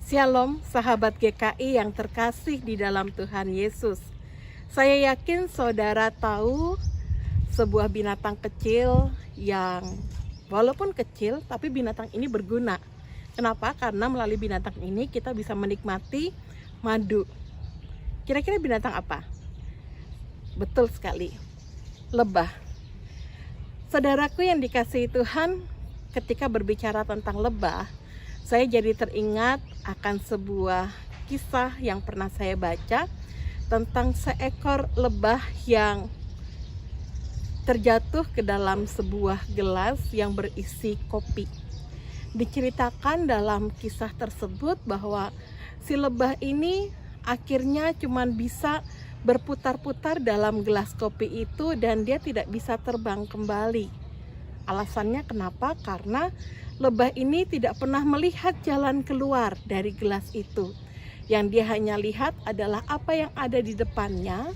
Shalom sahabat GKI yang terkasih di dalam Tuhan Yesus. Saya yakin saudara tahu sebuah binatang kecil yang walaupun kecil tapi binatang ini berguna. Kenapa? Karena melalui binatang ini kita bisa menikmati madu. Kira-kira binatang apa? Betul sekali, lebah. Saudaraku yang dikasihi Tuhan, ketika berbicara tentang lebah, saya jadi teringat akan sebuah kisah yang pernah saya baca tentang seekor lebah yang terjatuh ke dalam sebuah gelas yang berisi kopi. Diceritakan dalam kisah tersebut bahwa si lebah ini akhirnya cuma bisa berputar-putar dalam gelas kopi itu dan dia tidak bisa terbang kembali. Alasannya kenapa? Karena lebah ini tidak pernah melihat jalan keluar dari gelas itu. Yang dia hanya lihat adalah apa yang ada di depannya,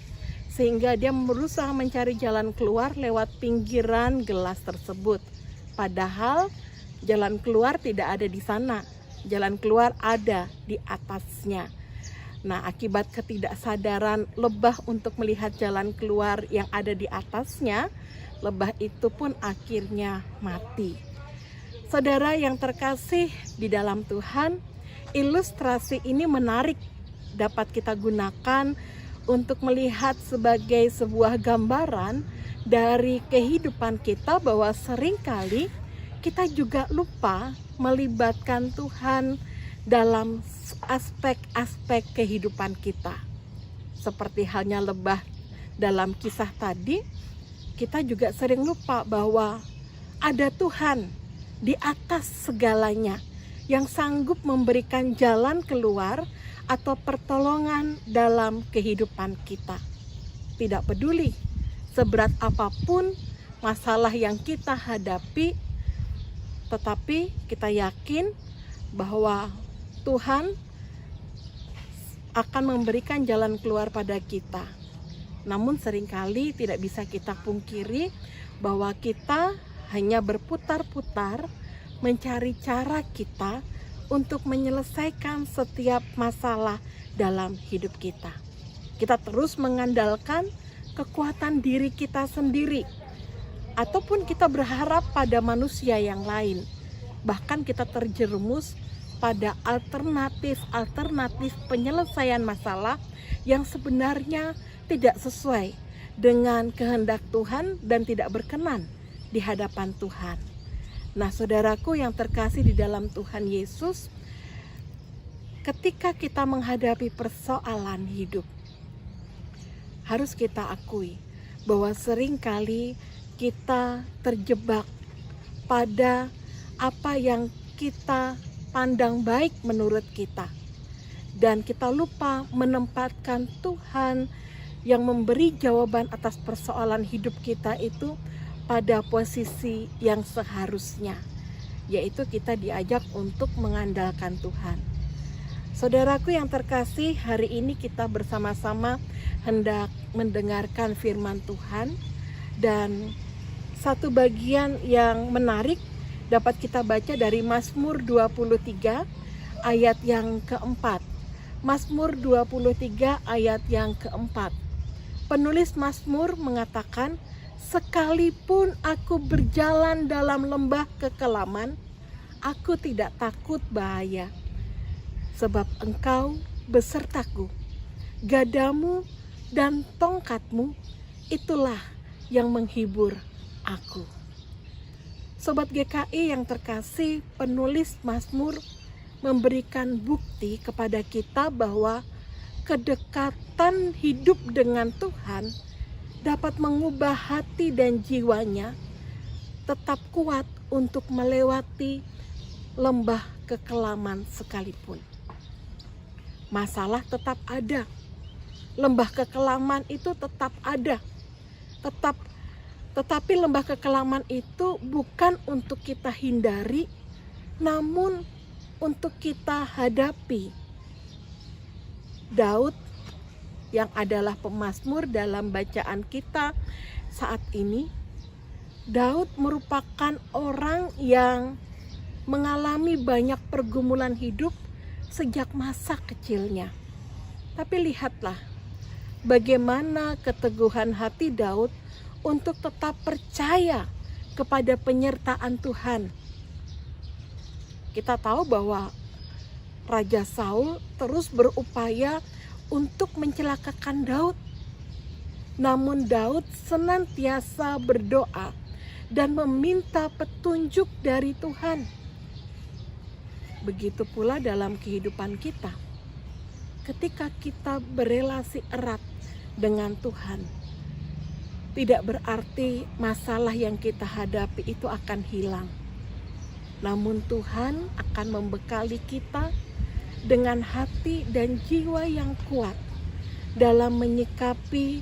sehingga dia berusaha mencari jalan keluar lewat pinggiran gelas tersebut. Padahal jalan keluar tidak ada di sana. Jalan keluar ada di atasnya. Nah, akibat ketidaksadaran lebah untuk melihat jalan keluar yang ada di atasnya, lebah itu pun akhirnya mati. Saudara yang terkasih di dalam Tuhan, ilustrasi ini menarik dapat kita gunakan untuk melihat sebagai sebuah gambaran dari kehidupan kita bahwa seringkali kita juga lupa melibatkan Tuhan dalam aspek-aspek kehidupan kita. Seperti halnya lebah dalam kisah tadi, kita juga sering lupa bahwa ada Tuhan di atas segalanya yang sanggup memberikan jalan keluar atau pertolongan dalam kehidupan kita. Tidak peduli seberat apapun masalah yang kita hadapi, tetapi kita yakin bahwa Tuhan akan memberikan jalan keluar pada kita. Namun seringkali tidak bisa kita pungkiri bahwa kita hanya berputar-putar mencari cara kita untuk menyelesaikan setiap masalah dalam hidup kita. Kita terus mengandalkan kekuatan diri kita sendiri, ataupun kita berharap pada manusia yang lain. Bahkan kita terjerumus pada alternatif penyelesaian masalah yang sebenarnya tidak sesuai dengan kehendak Tuhan dan tidak berkenan di hadapan Tuhan. Nah, saudaraku yang terkasih di dalam Tuhan Yesus, ketika kita menghadapi persoalan hidup, harus kita akui bahwa seringkali kita terjebak pada apa yang kita pandang baik menurut kita, dan kita lupa menempatkan Tuhan yang memberi jawaban atas persoalan hidup kita itu pada posisi yang seharusnya, yaitu kita diajak untuk mengandalkan Tuhan. Saudaraku yang terkasih, hari ini kita bersama-sama hendak mendengarkan firman Tuhan, dan satu bagian yang menarik dapat kita baca dari Mazmur 23 ayat yang keempat. Mazmur 23 ayat yang keempat. Penulis Mazmur mengatakan, "Sekalipun aku berjalan dalam lembah kekelaman, aku tidak takut bahaya. Sebab Engkau besertaku, gadamu dan tongkatmu, itulah yang menghibur aku." Sobat GKI yang terkasih, penulis Mazmur memberikan bukti kepada kita bahwa kedekatan hidup dengan Tuhan dapat mengubah hati dan jiwanya tetap kuat untuk melewati lembah kekelaman sekalipun. Masalah tetap ada, lembah kekelaman itu tetap ada, tetapi lembah kekelaman itu bukan untuk kita hindari, namun untuk kita hadapi. Daud yang adalah pemazmur dalam bacaan kita saat ini, Daud merupakan orang yang mengalami banyak pergumulan hidup sejak masa kecilnya. Tapi lihatlah bagaimana keteguhan hati Daud untuk tetap percaya kepada penyertaan Tuhan. Kita tahu bahwa Raja Saul terus berupaya untuk mencelakakan Daud. Namun Daud senantiasa berdoa dan meminta petunjuk dari Tuhan. Begitu pula dalam kehidupan kita. Ketika kita berelasi erat dengan Tuhan, tidak berarti masalah yang kita hadapi itu akan hilang. Namun Tuhan akan membekali kita dengan hati dan jiwa yang kuat dalam menyikapi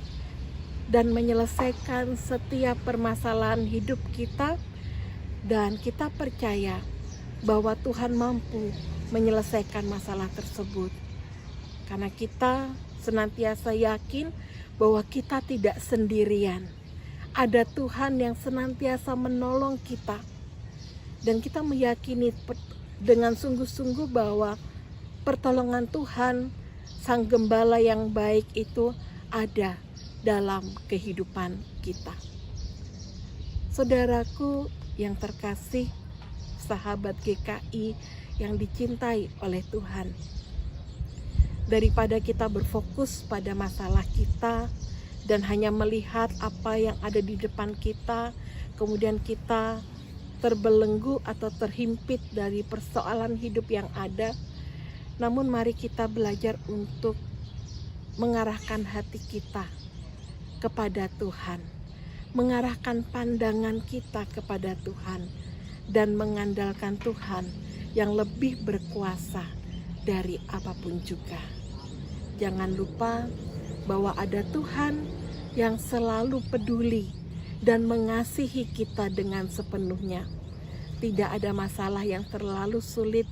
dan menyelesaikan setiap permasalahan hidup kita, dan kita percaya bahwa Tuhan mampu menyelesaikan masalah tersebut. Karena kita senantiasa yakin bahwa kita tidak sendirian. Ada Tuhan yang senantiasa menolong kita. Dan kita meyakini dengan sungguh-sungguh bahwa pertolongan Tuhan, Sang Gembala yang baik itu ada dalam kehidupan kita. Saudaraku yang terkasih, sahabat GKI yang dicintai oleh Tuhan, daripada kita berfokus pada masalah kita dan hanya melihat apa yang ada di depan kita, kemudian kita terbelenggu atau terhimpit dari persoalan hidup yang ada, namun mari kita belajar untuk mengarahkan hati kita kepada Tuhan, mengarahkan pandangan kita kepada Tuhan, dan mengandalkan Tuhan yang lebih berkuasa dari apapun juga. Jangan lupa bahwa ada Tuhan yang selalu peduli dan mengasihi kita dengan sepenuhnya. Tidak ada masalah yang terlalu sulit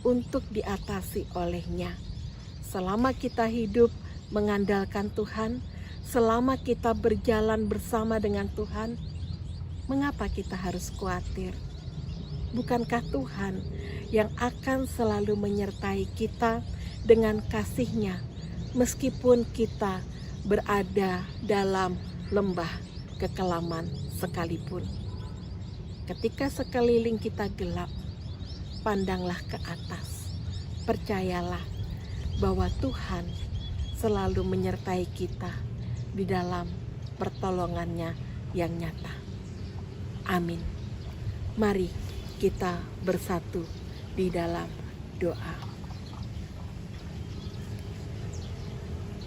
untuk diatasi olehnya. Selama kita hidup mengandalkan Tuhan, selama kita berjalan bersama dengan Tuhan, mengapa kita harus khawatir? Bukankah Tuhan yang akan selalu menyertai kita dengan kasih-Nya meskipun kita berada dalam lembah kekelaman sekalipun? Ketika sekeliling kita gelap, pandanglah ke atas. Percayalah bahwa Tuhan selalu menyertai kita di dalam pertolongannya yang nyata. Amin. Mari kita bersatu di dalam doa.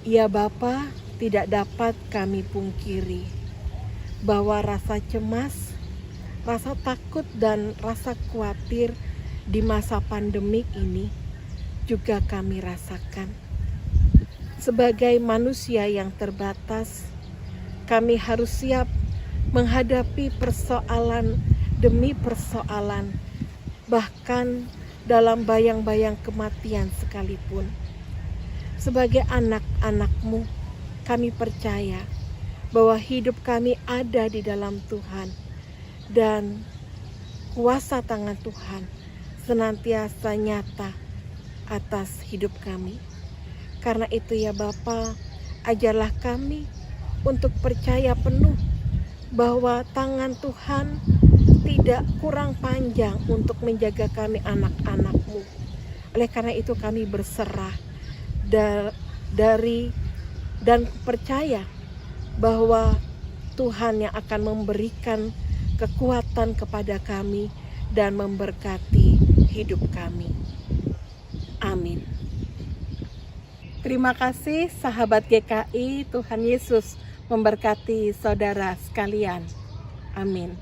Ya Bapa, tidak dapat kami pungkiri bahwa rasa cemas, rasa takut dan rasa khawatir di masa pandemik ini juga kami rasakan. Sebagai manusia yang terbatas, kami harus siap menghadapi persoalan demi persoalan, bahkan dalam bayang-bayang kematian sekalipun. Sebagai anak-anak-Mu, kami percaya bahwa hidup kami ada di dalam Tuhan, dan kuasa tangan Tuhan senantiasa nyata atas hidup kami. Karena itu ya Bapa, ajarlah kami untuk percaya penuh bahwa tangan Tuhan tidak kurang panjang untuk menjaga kami anak-anak-Mu. Oleh karena itu kami berserah dari dan percaya bahwa Tuhan yang akan memberikan kekuatan kepada kami dan memberkati hidup kami. Amin. Terima kasih sahabat GKI, Tuhan Yesus memberkati saudara sekalian. Amin.